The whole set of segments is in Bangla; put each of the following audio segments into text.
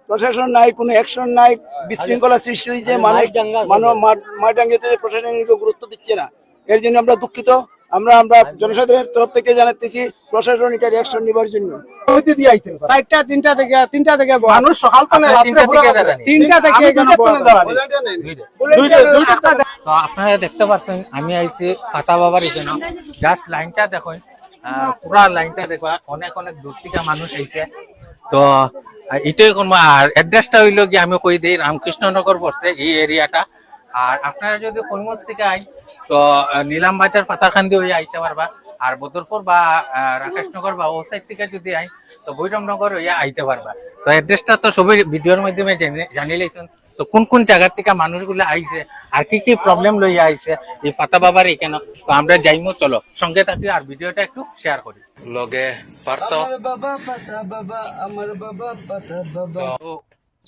প্রশাসন নাই, কোনো অ্যাকশন নাই, বিশৃঙ্খলা সৃষ্টি হয়েছে, মানুষ মাঠ ডাঙ্গিতে প্রশাসন গুরুত্ব দিচ্ছে না। এর জন্য আমরা দুঃখিত। আমরা জনসাধারণের তরফ থেকে জানাতেছি প্রশাসন এটা রিয়াকশন নেবার জন্য। তিনটা থেকে মানুষ সকাল তিনটা থেকে তো আপনারা দেখতে পাচ্ছেন আমি আইছি পাতা বাবার এখানে। জাস্ট লাইনটা দেখুন, পুরা লাইনটা দেখবা, অনেক অনেক দূর থেকে মানুষ আইছে। তো এটাই কোন আর অ্যাড্রেসটা হইলো কি আমি কই দিই, রামকৃষ্ণনগর পড়ছে এই এরিয়াটা। আর আপনারা যদি কইমত থেকে আইন তো নিলাম বাজার পাতাখান্দি হয়ে আইতে পারবা। আর বদরপুর বা রাকেশনগর বা ও সাইড থেকে যদি আইন তো বৈরমনগর হইয়া আইতে পারবা। তো অ্যাড্রেসটা তো সবাই ভিডিওর মাধ্যমে জানিয়ে লাইছেন। তো কোন কোন জায়গা থেকে মানুষগুলো আইছে আর কি কি প্রবলেম লইয়া আইছে এই পাতা বাবার এখানে, তো আমরা যাইমু, চলো সঙ্গে থাকি আর ভিডিওটা একটু শেয়ার করি। লগে পারত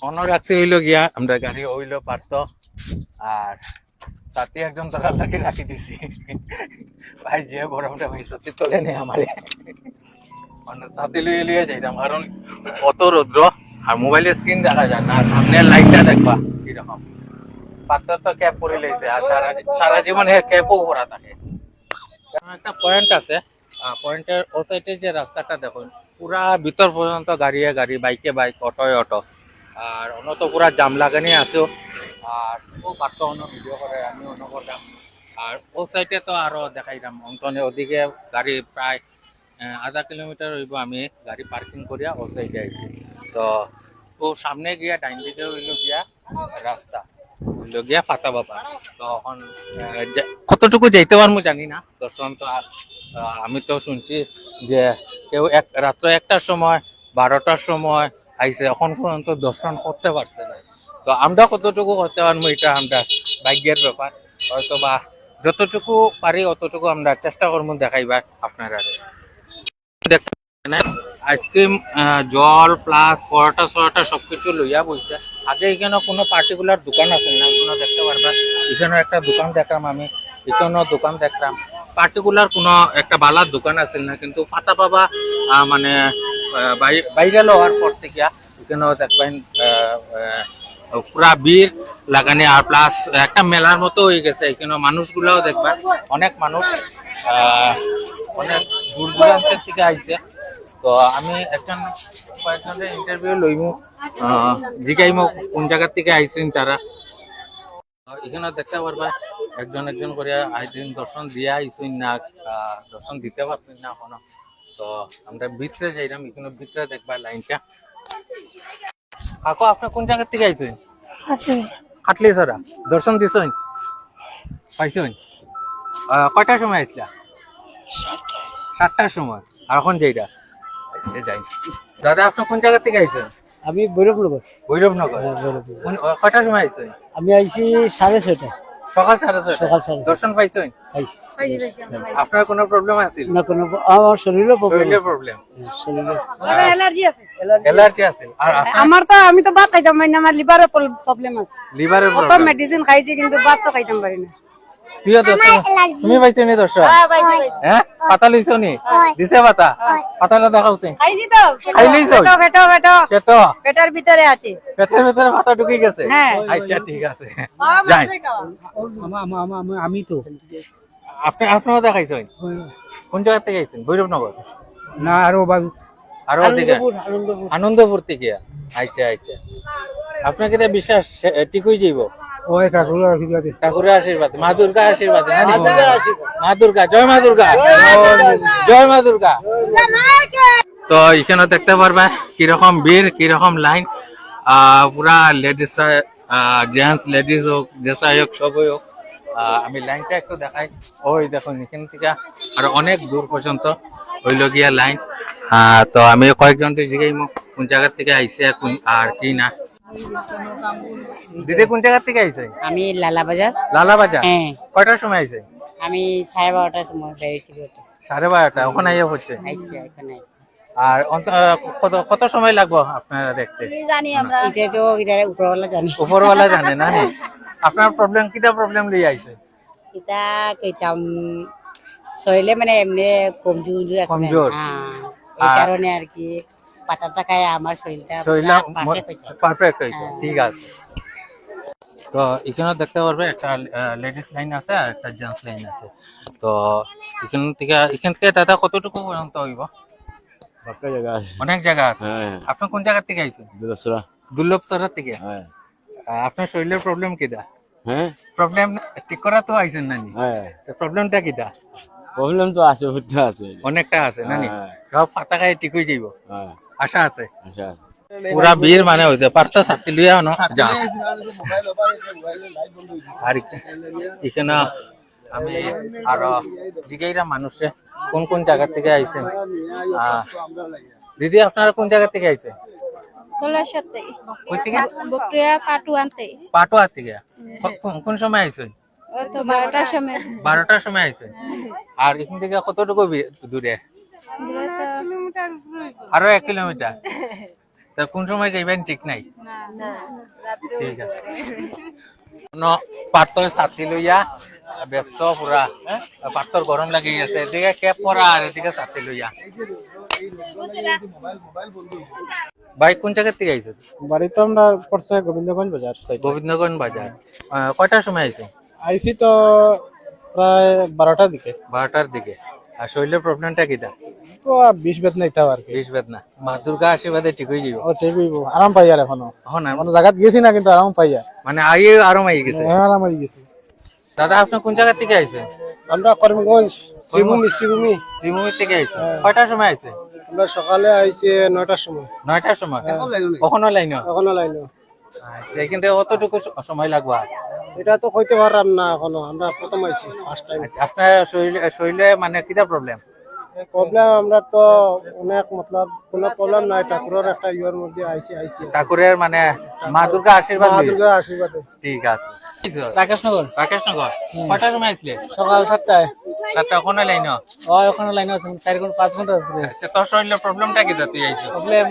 অন্য রাখছি হইলো গিয়া আমরা গাড়ি হইলো পারত। আর সাথে একজন তোরা লাগে রাখি দিছি ভাই, যে গরমটা ভাই সাথে তোলে নেই আমারে, সাথে লইয়ে লইয়ে যাইতাম কারণ অত রৌদ্র আর মোবাইলের স্ক্রিন দেখা যায় না, সামনের লাইটটা দেখবা কিরকম। পাত্র তো ক্যাপ পরে লাইছে আর সারা জীবন ক্যাপও পরা থাকে। একটা পয়েন্ট আছে, পয়েন্টের ও সাইডে যে রাস্তাটা দেখুন পুরা ভিতর পর্যন্ত গাড়ি বাইকে বাইক, অটোয় অটো, আর অন্য তো পুরা জাম লাগানি আছো। আর ও পাত্র অন্য ভিডিও করে, আমি অন্য করলাম। আর ও সাইডে তো আরো দেখাইলাম অন্তনে, ওদিকে গাড়ি প্রায় আধা কিলোমিটার হইব আমি গাড়ি পার্কিং করিয়া ও সাইডে আইছি। তো ও সামনে গিয়া ডাইন দিকে হইল গিয়া রাস্তা, হইল গিয়া পাতা বাবা। তো এখন কতটুকু যাইতে পারবো জানি না দর্শন। তো আমি তো শুনছি যে কেউ রাত্র 1টার সময় 12টার সময় আইসে, এখন পর্যন্ত দর্শন করতে পারছে না। তো আমরা কতটুকু করতে পারবো এটা আমরা ভাগ্যের ব্যাপার, হয়তো বা যতটুকু পারি অতটুকু আমরা চেষ্টা করবো দেখাইবার আপনারা। আইসক্রিম, জল প্লাস পরোটা সরোটা সবকিছু লইয়া বইছে। আগে এখানে কোনো পার্টিকুলার দোকান আছে না, এখানে দেখতে পারবা। এখানে একটা দোকান দেখলাম আমি, এখানেও দোকান দেখলাম, পার্টিকুলার কোনো একটা বালার দোকান আছে না। কিন্তু পাতা বাবা মানে বাইরে লওয়ার পর থেকে এখানেও দেখবেন পুরা ভিড় লাগানি, আর প্লাস একটা মেলার মতো হয়ে গেছে। এখানে মানুষগুলাও দেখবেন অনেক মানুষ অনেক দূর দূরান্তের থেকে আইছে। তো আমি একজন কয়েকজনের ইন্টারভিউ লইমু, জিগাইমু কোন জায়গার থেকে আইছেন তারা। এখানে দেখতে পারবা একজন একজন করে আইদিন দর্শন দিয়ে আইসুন না, দর্শন দিতে পারছেন না এখনো। তো আমরা ভিতরে যাইলাম, এখানে ভিতরে দেখবা লাইনটা। কাকু আপনি কোন জায়গার থেকে আইসুন? খাটলি সারা দর্শন দিছেন, পাইছেন? কয়টার সময় আইসলা? 7টার সময়। আর এখন যেটা যাই। দাদা আপনি কোন জায়গা থেকে আইছেন? আমি ভৈরবনগর। ভৈরবনগর। কয়টার সময় আইছেন? আমি আইছি 6:30। সকাল 6:30। সকাল 6:30। দর্শন পাইছেন? আপনার কোনো প্রবলেম আছে না? কোনো আমার শরীরে প্রবলেম, অ্যালার্জি আছে। অ্যালার্জি আছে। আর আমার তো আমি তো ভাত খাইতাম পারি না, আমার লিভারের প্রবলেম আছে। লিভারের কত প্রবলেম, মেডিসিন খাইছি কিন্তু ভাত তো খাইতাম পারি না। প্রিয় দর্শক তুমি পাইছো নি দর্শক? হ্যাঁ পাতা লইছো নি? দিছে পাতা? পাতাটা দেখাওছে? খাইছি তো। খাই লইছো? পেটের ভিতরে আছে। পেটের ভিতরে পাতা ঢুকে গেছে? হ্যাঁ। আচ্ছা ঠিক আছে, যাই। আমি তো আপনারা দেখাইছেন? কোন জায়গা থেকে আইছেন? ভৈরবনগর না, আরো দিকে আনন্দপুর থেকে। আচ্ছা আচ্ছা, আপনাকে বিশ্বাস ঠিক হয়ে যাইব? ওই ঠাকুরের আশীর্বাদ, মা দুর্গা আশীর্বাদ। মা দুর্গা, জয় মা দুর্গা, জয় মা দুর্গা। তো এখানে দেখতে পারবা কিরকম ভিড়, কিরকম লাইন। পুরা লেডিসরা, জেন্টস লেডিস হোক, যেসাই হোক সবই হোক। আমি লাইনটা একটু দেখাই। ওই দেখুন এখান থেকে আর অনেক দূর পর্যন্ত হইল গিয়া লাইন। তো আমি কয়েকজনকে জিগাই কোন জায়গা থেকে আইসে আর কি না। দিদি কোন জায়গা থেকে আইছে? আমি লালাবাজার। লালাবাজার? হ্যাঁ। কয়টার সময় আইছে? আমি 12:30টার সময় বেরিয়েছি। 12:30 ওখানে আইয়া হচ্ছে? আচ্ছা, এখানে আর কত সময় লাগবে আপনারা দেখতে? জানি আমরা, এটা তো উপরওয়ালা জানি। উপরওয়ালা জানে না নি? আপনার প্রবলেম কিটা প্রবলেম লই আইছে? এটা কইতাম শরীরে মানে এমনি কমজোর আছে। কমজোর? হ্যাঁ, এই কারণে আর কি পাতাটা খাই আমার শরীরটা শরীরটা perfect হয়ে যায়। পারফেক্ট হয়েছে, ঠিক আছে। তো এখানে দেখতে পারবে একটা লেডিস লাইন আছে আর একটা জেন্টস লাইন আছে। তো এখান থেকে দাদা কতটুকু পর্যন্ত হইব? একটা জায়গা আছে। অনেক জায়গা আছে। হ্যাঁ, আপনি কোন জায়গা থেকে আইছেন? দুলসরা। দুর্লভসরা থেকে। হ্যাঁ, আপনার শরীরের প্রবলেম কিটা? হ্যাঁ, প্রবলেম ঠিক করা তো আইছেন নানি, হ্যাঁ। প্রবলেমটা কিটা? প্রবলেম তো আছে, বুঝতে আছে। অনেকটা আছে নানি, হ্যাঁ। সব ফাতা খাই ঠিক হয়ে যাইব, হ্যাঁ, আশা আছে। আচ্ছা। পুরা বীর মানে হইতে পারতো ছাত্রী লইয়া যা। আর এখানে আমি আরো জিগাইরা মানুষে কোন কোন জায়গা থেকে আইছেন। দিদি আপনারা কোন জায়গা থেকে আইছেন? তোলার সাথে কই থেকে? বকরিয়া পাটু আনতে পাটোয়া থেকে। কোন সময় আইছেন? ওই তো 12টার সময় 12টার সময় আইছেন। আর এখান থেকে কতটুকু দূরে? দূরে তো আরো 1 কিলোমিটার। তা কোন সময় যাইবেন ঠিক নাই? ঠিক আছে। পাত্তর ছাতি লইয়া ব্যস্ত পুরা, পাত্তর গরম লাগি আছে, এদিকে ক্যাপ পরা আর এদিকে ছাতি লইয়া। ভাই কোন জায়গা থেকে আইছো? বাড়ি তো আমরা পড়ছে গোবিন্দগঞ্জ বাজার সাইড। গোবিন্দগঞ্জ বাজার। কয়টার সময় আইছো? আইসি তো প্রায় 12টার দিকে। 12টার দিকে। আর শরীরের প্রবলেমটা কিটা? তো 20 বেত নাইতে আর কি। 20 বেদনা। মা দুর্গা আশীর্বাদে ঠিক হয়ে যাইব। ও ঠিক হইব, আরাম পাই আর এখনো। এখন কোনো জায়গাত গেছি না কিন্তু আরাম পাই আর। মানে আইয়ে আরো মাই গেছে। হ্যাঁ, আরাম হয়ে গেছি। দাদা আপনি কোন জায়গা থেকে আইছেন? আমরা করিমগঞ্জ শ্রীভূমি শ্রীভূমি থেকে আইছেন। কয়টার সময় আইছেন? আমরা সকালে আইছি 9টার সময়। 9টার সময়। কখনো লাইন? এখনো লাইনো আচ্ছা, এখান থেকে কতটুকু সময় লাগবে? এটা তো কইতে পারলাম না এখনো, আমরা প্রথম আইছি ফার্স্ট টাইম। আচ্ছা, আপনার শরীরে মানে কিটা প্রবলেম? প্রবলেম আমরা তো অনেক মতলব কোনো প্রবলেম নাই, ঠাকুরের একটা ইয়ের মধ্যে আইছি। ঠাকুরের মানে মা দুর্গা আশীর্বাদ মা লইয়া। দুর্গার আশীর্বাদে। ঠিক আছে। রাকেশনগর রাকেশনগর। কয়টার সময় আইছিলে? সকাল 7টায়। 7টা। ওখানে লাইন? ওখানে লাইন আছে 4-5 ঘন্টা ধরে। আচ্ছা, তোর শরীরের প্রবলেমটা কিটা তুই আইছো? প্রবলেম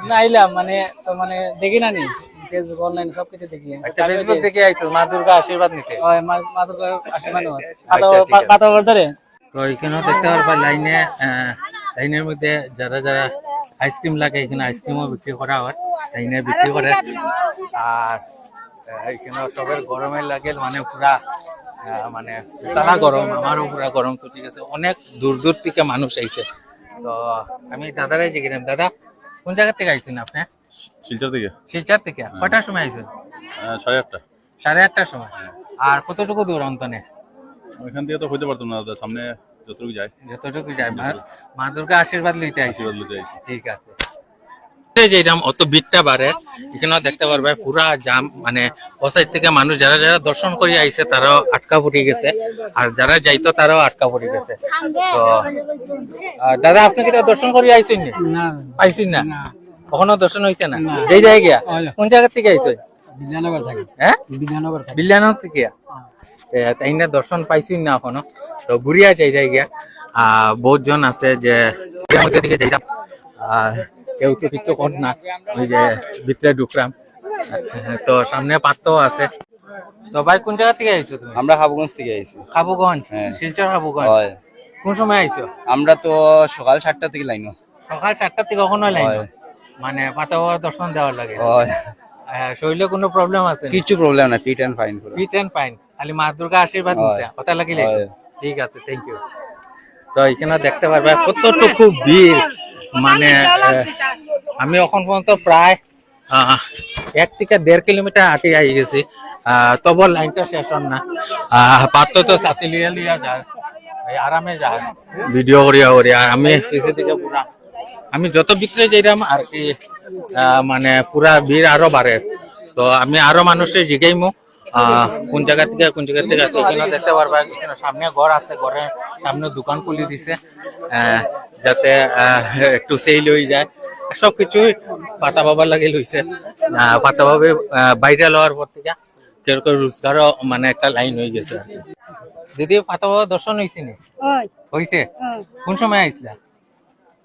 না আইলাম মানে তো মানে দেখি না নি ফেসবুক অনলাইন সবকিছু দেখি। আচ্ছা, ফেসবুক দেখে আইছো মা দুর্গা আশীর্বাদ নিতে? ওই মা দুর্গার আশীর্বাদ আচ্ছা, ঠিক আছে। পাতা ধরে। তো এখানেও দেখতে পারবা লাইনের মধ্যে যারা আইসক্রিম লাগে, এখানে আইসক্রিমও বিক্রি করা হয়, লাইনে বিক্রি করে। আর এখানে সবের গরমের লাগে মানে পুরা মানে তারা গরম, আমারও পুরা গরম। তো ঠিক আছে, অনেক দূর দূর থেকে মানুষ আইছে। তো আমি দাদারাই জিজ্ঞেস, দাদা কোন জায়গা থেকে আইছেন আপনি? শিলচর থেকে। শিলচর থেকে। কয়টার সময় আইছেন? 8:30। 8:30টার সময়। আর কতটুকু দূর অন্তনে? ওইখান থেকে তো হইতে পারতাম না, সামনে যতটুকু যায়। যতটুকু যায় মা দুর্গা আশীর্বাদ লইতে আইছি। আশীর্বাদ লইতে আইছি। ঠিক আছে। যেরাম অত ভিড়টা বাড়ে, এখানেও দেখতে পারবে পুরা জাম, মানে ও সাইড থেকে মানুষ যারা দর্শন করে আইছে তারাও আটকা পড়ে গেছে, আর যারা যাইতো তারাও আটকা পড়ে গেছে। তো দাদা আপনি কি দর্শন করে আইছেন? না পাইছেন না? কখনো দর্শন হইছে না? এই জায়গা কোন জায়গা থেকে আইছেন? বিদ্যানগর থেকে। হ্যাঁ, বিদ্যানগর থেকে। বিল্লানগর থেকে। তাই না দর্শন পাইছেন না এখনো? তো ঘুরিয়া যাই জায়গা। বহুত জন আছে যে মধ্যে দিকে যাইলাম, কেউ তো কিছু কর না, ওই যে ভিতরে ঢুকলাম। তো সামনে পাত্রও আছে। তো ভাই কোন জায়গা থেকে আইছো তুমি? আমরা হাবুগঞ্জ থেকে আইছি। হাবুগঞ্জ। হ্যাঁ। শিলচর হাবুগঞ্জ। হয়। কোন সময় আইছো? আমরা তো সকাল 7টা থেকে লাইনো। সকাল 7টা থেকে কখনো লাইন? হয়। মানে পাতাওয়া দর্শন দেওয়ার লাগে? হয়। শরীরে কোনো প্রবলেম আছে? কিছু প্রবলেম না, ফিট এন্ড ফাইন পুরো। ফিট এন্ড ফাইন, খালি মা দুর্গা আশীর্বাদ নিতে হয়। কথা লাগিলে। হয়। ঠিক আছে, থ্যাংক ইউ। তো এখানে দেখতে পারবে কতটুকু ভিড়, মানে আমি এখন পর্যন্ত প্রায় 1 থেকে 1.5 কিলোমিটার হাঁটি আই গেছি, তবু লাইনটা শেষ হন না। পাত্র তো ছাতি লিয়া যায়, আরামে যায় ভিডিও করিয়া। আর আমি পিছিয়ে থেকে পুরা, আমি যত ভিতরে যাইলাম আর কি মানে পুরা ভিড় আরো বাড়ে। তো আমি আরো মানুষের জিগাইমু কোন জায়গা থেকে আছে। এখানে দেখতে পারবা এখানে সামনে ঘর আছে, ঘরের সামনে দোকান খুলে দিছে যাতে একটু সেল হয়ে যায়। সবকিছুই পাতা বাবার লাগে লইছে। পাতা বাবার বাইরে লওয়ার পর থেকে কেউ রোজগারও মানে একটা লাইন হয়ে গেছে। দিদি পাতা বাবা দর্শন হয়েছে নি? হয়েছে। কোন সময় আইছিলা?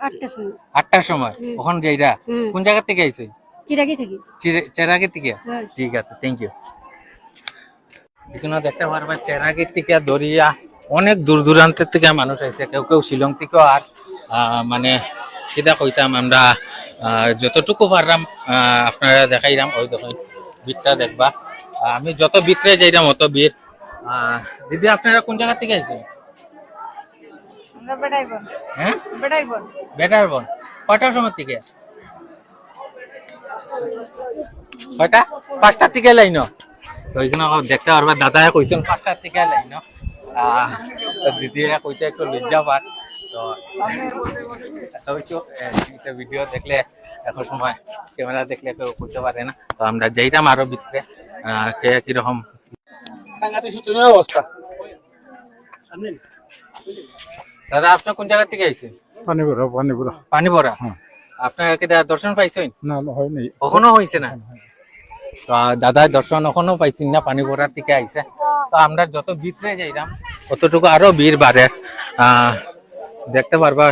8টার সময়। 8টার সময়। কখন যাইরা? কোন জায়গা থেকে আইছে? চিরাগি থেকে। চেরাগি থেকে। ঠিক আছে, থ্যাংক ইউ। এখানে দেখতে পারবা চেরাগি থেকে দরিয়া অনেক দূর দূরান্তের থেকে মানুষ আইছে, কেউ শিলং থেকেও। আর মানে সেটা কইতাম আমরা যতটুকু পারলাম আপনারা দেখাইলাম। ওই দেখুন বীরটা দেখবা। আমি যত ভিতরে যাইলাম অত বীর। দিদি আপনারা কোন জায়গা থেকে আইছেন? আমরা বেড়াইবো হ্যাঁ, বেড়াইবো বেটার বোন। কয়টার সময় থেকে? কয়টা? 5টার থেকে লাইন। তো ওইখানে দেখতে পারবা দাদা কইছেন 5টার থেকে লাইন। দিদি কইতে একটু লজ্জা পান। তো একটা ভিডিও দেখলে এখন সময় ক্যামেরা দেখলে কেউ কইতে পারে না। তো আমরা যাইতাম আরো ভিতরে কে কিরকম অবস্থা। দাদা আপনি কোন জায়গা থেকে আইছেন? পানিপুরা পানি ভরা। আপনার কি দর্শন পাইছেন? না হয়নি, কখনো হয়েছে না? তো দাদা দর্শন এখনো পাইছেন না, পানি ভরার থেকে আইছে। তো আমরা যত ভিতরে যাইলাম ততটুকু আরো ভিড় বাড়ে। দেখতে পারবা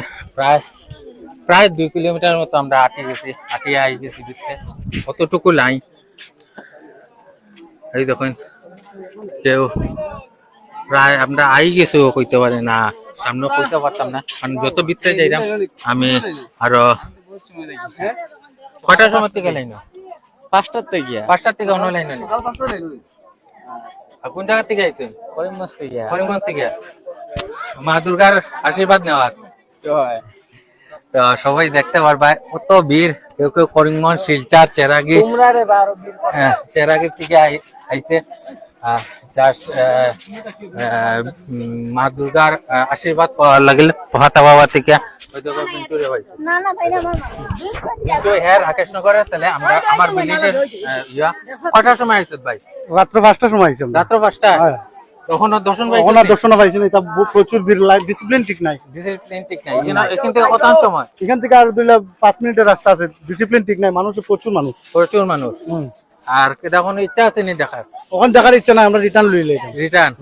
প্রায় 2 কিলোমিটার মতো আমরা হাঁটিয়ে আই গেছি ভিতরে, কতটুকু লাইন। এই দেখুন কেউ প্রায় আমরা আই গেছি কইতে পারে না, সামনে কইতে পারতাম না, কারণ যত ভিতরে যাইলাম আমি আরো। কয়টার সময় থেকে লাইন? 5টার থেকে 5টার থেকে অন্য লাইন নেই। কোন জায়গা থেকে আইছেন? করিমগঞ্জ থেকে করিমগঞ্জ থেকে মা দুর্গার আশীর্বাদ নেওয়ার। তো সবাই দেখতে পারবা কত ভিড়। কেউ কেউ করিমগঞ্জ, শিলচর, চেরাগি, হ্যাঁ চেরাগি থেকে আইছে জাস্ট মা দুর্গার আশীর্বাদ পাওয়ার লাগিল ভাতা বাবা থেকে। না না ভাই না কিন্তু হ্যাঁ রাকেশনগরে তাহলে আমরা আমার বিল্ডিংয়ের ইয়া কটার সময় আইছে ভাই? রাত্র 5টার সময় আইছি আমরা। রাত্র 5টা। তখনও দর্শন পাইছি? ওখানে দর্শন পাইছি না, এটা প্রচুর ভিড়, লাইভ ডিসিপ্লিন ঠিক নাই। ডিসিপ্লিন ঠিক নাই এখান থেকে কত সময়? এখান থেকে আর 5 মিনিটের রাস্তা আছে, ডিসিপ্লিন ঠিক নাই, মানুষ প্রচুর মানুষ। প্রচুর মানুষ। আর এখন ইচ্ছা আছে নি দেখার? ওখানে দেখার ইচ্ছা নাই, আমরা রিটার্ন লইলে রিটার্ন।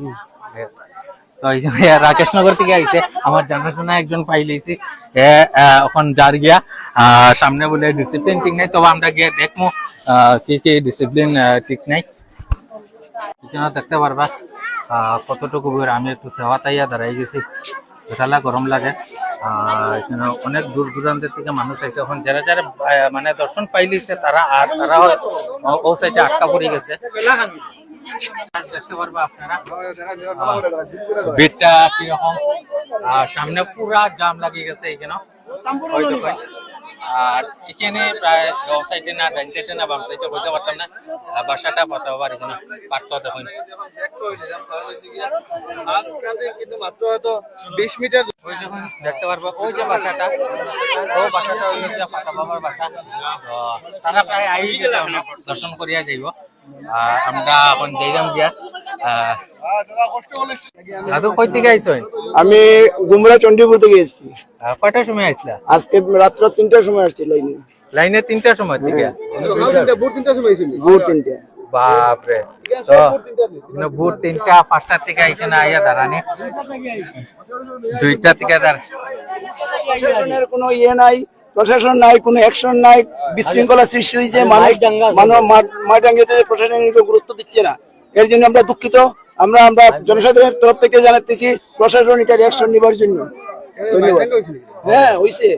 তো রাকেশনগর থেকে আইছে আমার জানাশোনা একজন পাইলেছি এখন যার গিয়া সামনে বলে ডিসিপ্লিন ঠিক নাই। তবে আমরা গিয়ে দেখবো কি কি ডিসিপ্লিন ঠিক নাই। এখানে দেখতে পারবা কতটুকু ভিড়। আমি একটু সেবা তাইয়া দাঁড়াই গেছি, বেতালা গরম লাগে। এখানে অনেক দূর দূরান্তের থেকে মানুষ আইছে। এখন যারা যারা মানে দর্শন পাইলিছে তারা ও সাইডে আটকা পড়ে গেছে। দেখতে পারবা আপনারা ভিড়টা কিরকম। সামনে পুরা জাম লাগিয়ে গেছে এখানে। আর এখানে প্রায় সাইডে না ডাইন সাইডে না বাম সাইডে বলতে পারতাম না। বাসাটা পাতা বাবার এখানে পারতো দেখুন। ওই যখন দেখতে পারবো ওই যে বাসাটা, ও বাসাটা ওই যে পাতা বাবার বাসা। তারা প্রায় আই গেছে দর্শন করিয়া যাইব। আমরা এখন যাইলাম গিয়া। দাদু কই থেকে আইছো? আমি গুমরা চন্ডীপুর থেকে এসেছি। কয়টার সময় আইছিলা? আজকে রাত্র 3টার সময় আসছি লাইনে। লাইনে 3টার সময় থেকে? ভোর 3টার সময় আইছি। ভোর 3টা। বাপরে। তো ভোর 3টা 5টার থেকে এখানে আইয়া দাঁড়ানি, 2টা থেকে প্রশাসনের কোনো ইয়ে নাই, প্রশাসন নাই, কোনো অ্যাকশন নাই, বিশৃঙ্খলা সৃষ্টি হয়েছে। মাইডাঙ্গিতে প্রশাসনের গুরুত্ব দিচ্ছে না, এর জন্য আমরা দুঃখিত। আমরা জনসাধারণের তরফ থেকে জানাতেছি প্রশাসন এটার অ্যাকশন নেবার জন্য। ধন্যবাদ। হ্যাঁ হইছে।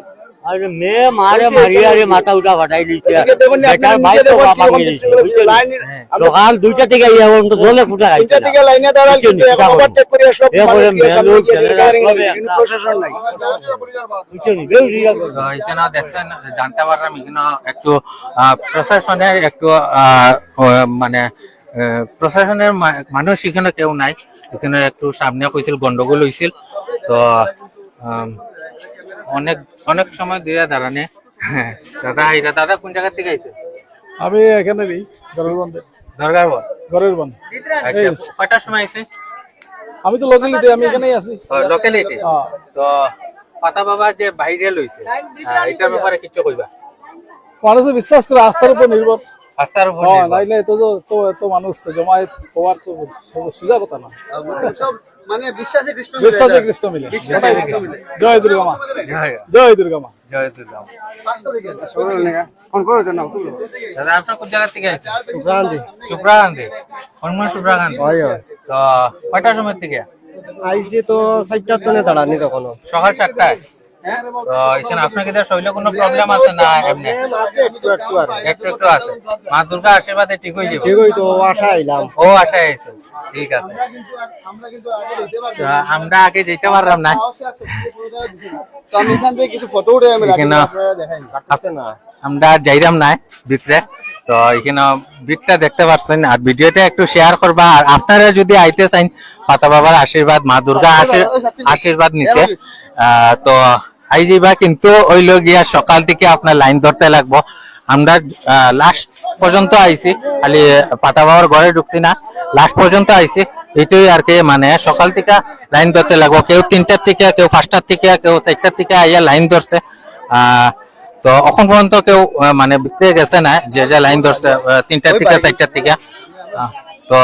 अरे मैं मारे मारिया रे माथा उठा फटाई दी छे बेटा भाई तो बाबा गिरी लोकाल दुईटा থেকে ইয়া তো জলে ফুটা গাইছে তিনটা থেকে লাইনে দাঁড়াল, কিন্তু এখন ওভারটেক করে সব প্রশাসন নাই। এখানে দেখছেন জানতে পারলাম এখানে একটু প্রশাসনের একটু মানে প্রশাসনের মানুষ এখানে কেউ নাই। এখানে একটু সামনে কইছিল গন্ডগোল হয়েছিল। তো অনেক সময় দিয়ে দাঁড়ানে। দাদা কোন জায়গা থেকে আইছে? আমি এখানে নেই, দরগার বল। ঘরের বন। কয়টার সময় আইছে? আমি তো লোকালিটি, আমি এখানেই আছি। লোকালিটি। তো পাতা বাবা যে ভাইরাল হইছে এটার ব্যাপারে কিছু কইবা? মানুষের বিশ্বাস করে আস্থার উপর নির্ভর। আস্থার উপর নাইলে এত মানুষ জমায়েত হওয়ার তো সোজা কথা না। মানে বিশ্বাসে কৃষ্ণ মিলে। জয় দুর্গা মা, জয় দুর্গা মা, জয় দুর্গা মা। দাদা আপনার কোন জায়গা থেকে আইছে? সুপ্রাকান্তি। হনুমান সুপ্রাকান্তি। তো কয়টার সময় থেকে আইসি তো 4টার তনে দাঁড়ানি তখন। সকাল 7টায়। তো এখানে আপনার কি শরীরে কোনো প্রবলেম আছে না এমনি একটু একটু আছে মা দুর্গা আশীর্বাদে ঠিক হয়ে যাবে ঠিক হইতো আশা আইলাম ও আশায় আইছে ঠিক আছে তো আমরা আগে যেতে পারলাম না তো আমি এখান থেকে কিছু ফটো উঠে আমি রাখি এখানে আপনারা দেখাই আছে না আমরা যাইরাম না ভিতরে তো এখানে ভিতটা দেখতে পাচ্ছেন আর ভিডিওটা একটু শেয়ার করবা আর আপনারা যদি আইতে চান পাতা বাবার আশীর্বাদ মা দুর্গা আশীর্বাদ নিতে তো আই যাইবা কিন্তু ওই গিয়া সকাল থেকে আপনার লাইন ধরতে লাগবো আমরা লাস্ট পর্যন্ত আইছি খালি পাতা বাবার ঘরে ঢুকছি না লাস্ট পর্যন্ত আইছি এটাই আর কি মানে সকাল থেকে লাইন ধরতে লাগবো কেউ 3টার থেকে কেউ 5টার থেকে কেউ 4টার থেকে আইয়া লাইন ধরছে তো এখন পর্যন্ত কেউ মানে বিক্রে গেছে না যে লাইন ধরছে 3টার থেকে 4টার থেকে তো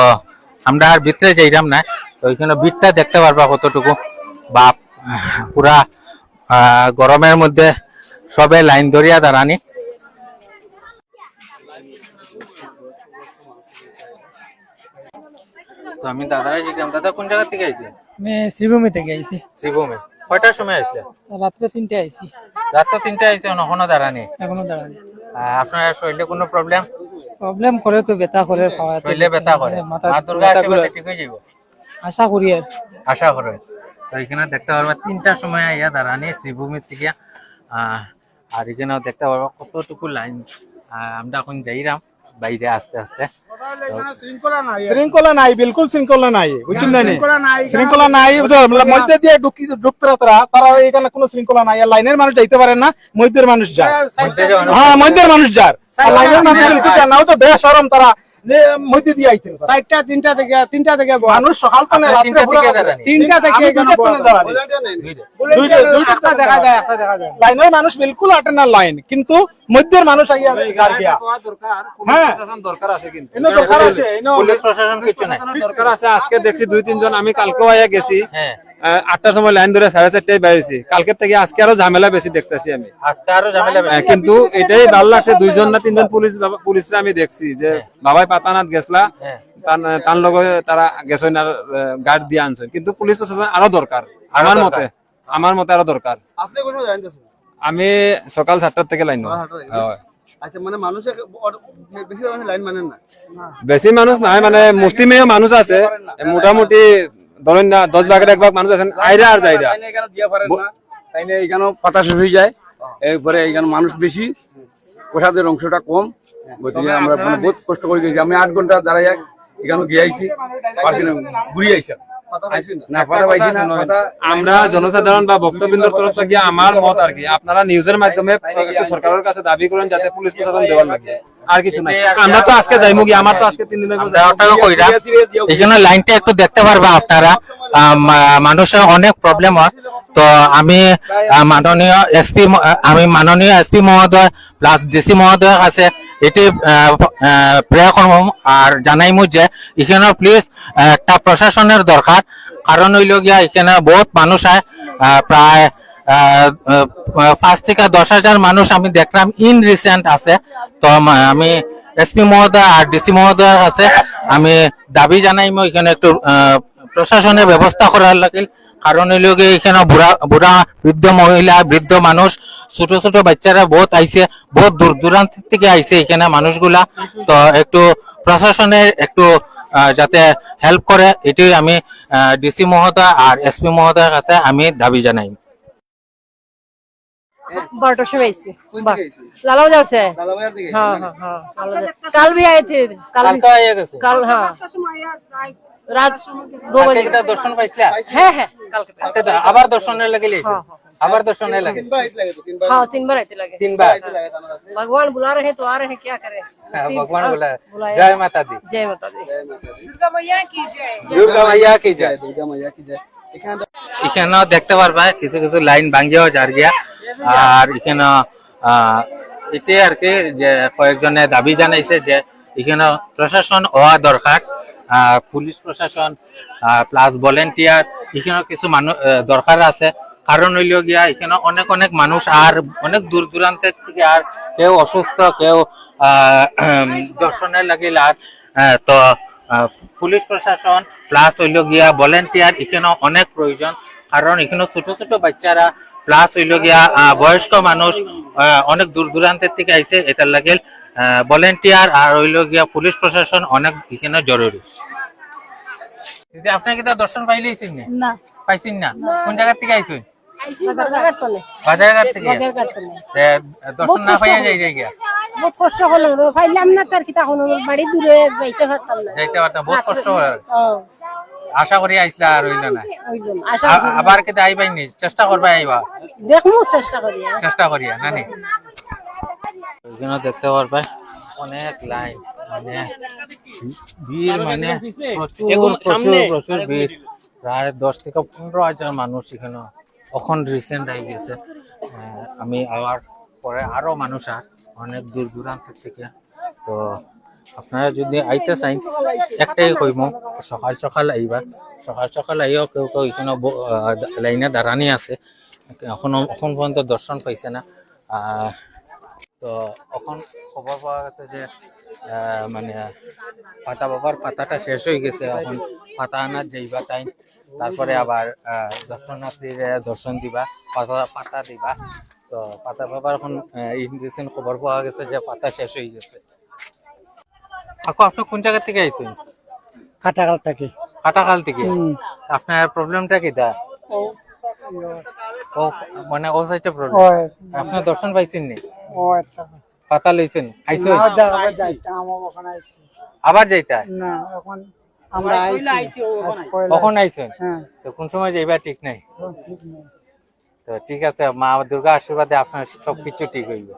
আমরা আর ভিতরে যাইলাম না তো এখানে ভিড়টা দেখতে পারবা কতটুকু বাপ পুরা গরমের মধ্যে সবে লাইন ধরিয়া দাঁড়ানি তো আমি দাদারা জিজ্ঞাসা দাদা কোন জায়গা থেকে আইছে আমি শ্রীভূমি থেকে আইছি শ্রীভূমি কয়টার সময় আইছে রাত্রে 3টে আইছি রাত 3টে আইছে এখনো দাঁড়ানি এখনো দাঁড়ানি আপনার শরীরে কোনো প্রবলেম প্রবলেম করে তো ব্যথা করে খাওয়াতে শরীরে ব্যথা করে মা দুর্গা আশীর্বাদে ঠিক হয়ে যাব আশা করি আর আশা করে তো এখানে দেখতে পারবা 3টার সময় আইয়া দাঁড়ানি শ্রীভূমি থেকে আর এখানে দেখতে পারবা কতটুকু লাইন আমরা এখন যাইরাম বাইরে আস্তে আস্তে শৃঙ্খলা নাই বিলকুল শৃঙ্খলা নাই বুঝছেন না শৃঙ্খলা নাই মধ্যে দিয়ে ঢুকতে তারা এখানে কোনো শৃঙ্খলা নাই আর লাইনের মানুষ যাইতে পারে না মধ্যের মানুষ যায় হ্যাঁ মধ্যের মানুষ যায় আর লাইনের মানুষ বিলকুল যায় না ও তো বেশরম তারা যে মধ্যে দিয়ে আইতেন 4টা 3টা থেকে মানুষ সকাল থেকে রাত্রে 3টা থেকে দুইটা দেখা যায় একটা দেখা যায় লাইনের মানুষ বিলকুল আটে না লাইন কিন্তু মধ্যের মানুষ আইয়া গার গিয়া হ্যাঁ দরকার আছে কিন্তু এনে দরকার আছে এনে পুলিশ প্রশাসন কিছু নাই দরকার আছে আজকে দেখছি 2-3 জন আমি কালকেও আইয়া গেছি হ্যাঁ 8টার সময় লাইন ধরে 4:30টায় বেরিয়েছি কালকের থেকে আজকে আরো ঝামেলা বেশি দেখতেছি আমি আজকে আরো ঝামেলা বেশি কিন্তু এটাই ভালো লাগছে 2 জন না 3 জন পুলিশরা আমি দেখছি যে বাবাই পাতানাথ গেছলা তার লগে তারা গেছেন আর গার্ড দিয়ে আনছেন কিন্তু পুলিশ প্রশাসন আরো দরকার আমার মতে আরো দরকার আপনি কোন জানেন আমি সকাল 7টার থেকে লাইন আচ্ছা মানে মানুষ বেশি মানুষ লাইন মানেন না বেশি মানুষ নাই মানে মুষ্টিমেয় মানুষ আছে মোটামুটি ধরেন না 10 ভাগের 1 ভাগ মানুষ আছেন আইরা আর যাইরা তাইলে এখানে পাতা শেষ হয়ে যায় এরপরে এখানে মানুষ বেশি প্রসাদের অংশটা কম গতিকে আমরা বহুত কষ্ট করে গেছি আমি 8 ঘন্টা দাঁড়াই এখানে গিয়ে আইছি ঘুরিয়ে আইছি না পাতা পাইছি না আমরা জনসাধারণ বা বক্তবৃন্দর তরফ থেকে আমার মত আর কি আপনারা নিউজের মাধ্যমে একটু সরকারের কাছে দাবি করেন যাতে পুলিশ প্রশাসন দেওয়ার লাগে আর কিছু নাই আমরা তো আজকে যাইমু কি আমার তো আজকে 3 দিনের এখানে লাইনটা একটু দেখতে পারবা আপনারা মানুষের অনেক প্রবলেম হয় তো আমি মাননীয় এসপি মহোদয় প্লাস ডিসি মহোদয় আছে এটি প্রেয়ার করব আর জানাইমু যে এখানে প্লিজ একটা প্রশাসনের দরকার কারণ হইল গিয়া এখানে বহুত মানুষ হয় প্রায় 5 থেকে 10,000 মানুষ আমি দেখলাম ইন রিসেন্ট আছে তো আমি এসপি মহোদয় আর ডিসি মহোদয়ের কাছে আমি দাবি জানাইমু এখানে একটু প্রশাসনের ব্যবস্থা করার লাগে কারণ হইল গিয়ে এখানে বুড়া বৃদ্ধ মহিলা বৃদ্ধ মানুষ ছোট ছোট বাচ্চারা বহুত আইছে বহুত দূর দূরান্ত থেকে আইছে এখানে মানুষগুলা তো একটু প্রশাসনের একটু যাতে হেল্প করে এটাই আমি ডিসি মহোদয় আর এসপি মহোদয়ের কাছে আমি দাবি জানাই 12টার সময় আইছি लाला बाजार से हाँ हाँ हाँ कल भी आए थे कल हाँ रात 2 बजे দর্শন পাইছিলা है আবার দর্শনের লাগে আবার দর্শনের লাগে हाँ 3 बार आते लगे 3 বার भगवान बुला रहे हैं तो आ रहे हैं क्या करें भगवान बुला जय माता दी जय माता दी দুর্গা মাইয়া কি জয় দুর্গা মাইয়া কি যায় এখানে এখানে দেখতে পারবা কিছু কিছু লাইন ভাঙ্গিও যার গিয়া আর এখানে এটাই আর কি যে কয়েকজনে দাবি জানাইছে যে এখানে প্রশাসন হওয়া দরকার পুলিশ প্রশাসন প্লাস ভলেন্টিয়ার এখানে কিছু মানুষ দরকার আছে কারণ হইল গিয়া এখানে অনেক অনেক মানুষ আর অনেক দূর দূরান্ত থেকে আর কেউ অসুস্থ কেউ দর্শনের লাগিল আর তো পুলিশ প্রশাসন প্লাস হইল গিয়া ভলেন্টিয়ার এখানে অনেক প্রয়োজন কারণ এখানে ছোট ছোট বাচ্চারা প্লাস হইল গিয়া বয়স্ক মানুষ অনেক দূর দূরান্তের থেকে আইছে, এটার লাগে ভলেন্টিয়ার আর হইল গিয়া পুলিশ প্রশাসন অনেক এখানে জরুরি। দিদি আপনি কি দর্শন পাইলেইছেন না? পাইছেন না? কোন জায়গা থেকে আইছেন? বাজারঘাট থেকে। দর্শন না পাইয়া যাই গিয়া বহুত কষ্ট হলো, পাইলাম না তার কিতা হলো, বাড়ি দূরে যাইতে পারতাম না, যাইতে পারতাম, বহুত কষ্ট হয়। আশা করি আইসলা আর হইল না, আশা আবার কেটে আইবাইনি, চেষ্টা করবা আইবা, দেখমু চেষ্টা করি। চেষ্টা করিয়া নানি। ওইখানে দেখতে পারবা অনেক লাইন, মানে ভিড়, মানে প্রচুর প্রচুর প্রচুর ভিড়, প্রায় 10 থেকে 15,000 মানুষ এখানে এখন রিসেন্ট আই গেছে। আমি আবার পরে আরো মানুষ আর অনেক দূর দূরান্ত থেকে। তো আপনারা যদি আইতে চাই একটাই কইম, সকাল সকাল আইবা, সকাল সকাল আইও। কেউ কেউ এখানে লাইনে দাঁড়ানি আছে, এখন পর্যন্ত দর্শন পাইছে না। তো এখন খবর পাওয়া গেছে যে মানে পাতা বাবার পাতাটা শেষ হয়ে গেছে, এখন পাতা আনার যাইবা তাই, তারপরে আবার দর্শনার্থীর দর্শন দিবা, পাতা দিবা। তো পাতা বাবার এখন রিসেন্ট খবর পাওয়া গেছে যে পাতা শেষ হয়ে গেছে। আপু আপনি কোন জায়গা থেকে আইছেন? কাটাকাল থেকে। কাটাকাল থেকে। আপনার প্রবলেমটা কিটা? ও মানে ও সাইডে প্রবলেম। আপনি দর্শন পাইছেন নি? পাতা লইছেন? আইছেন? আবার যাইতা? না, এখন আমরা কখন আইছেন? তো কোন সময় যাইবা ঠিক নাই? তো ঠিক আছে, মা দুর্গা আশীর্বাদে আপনার সবকিছু ঠিক হইবে।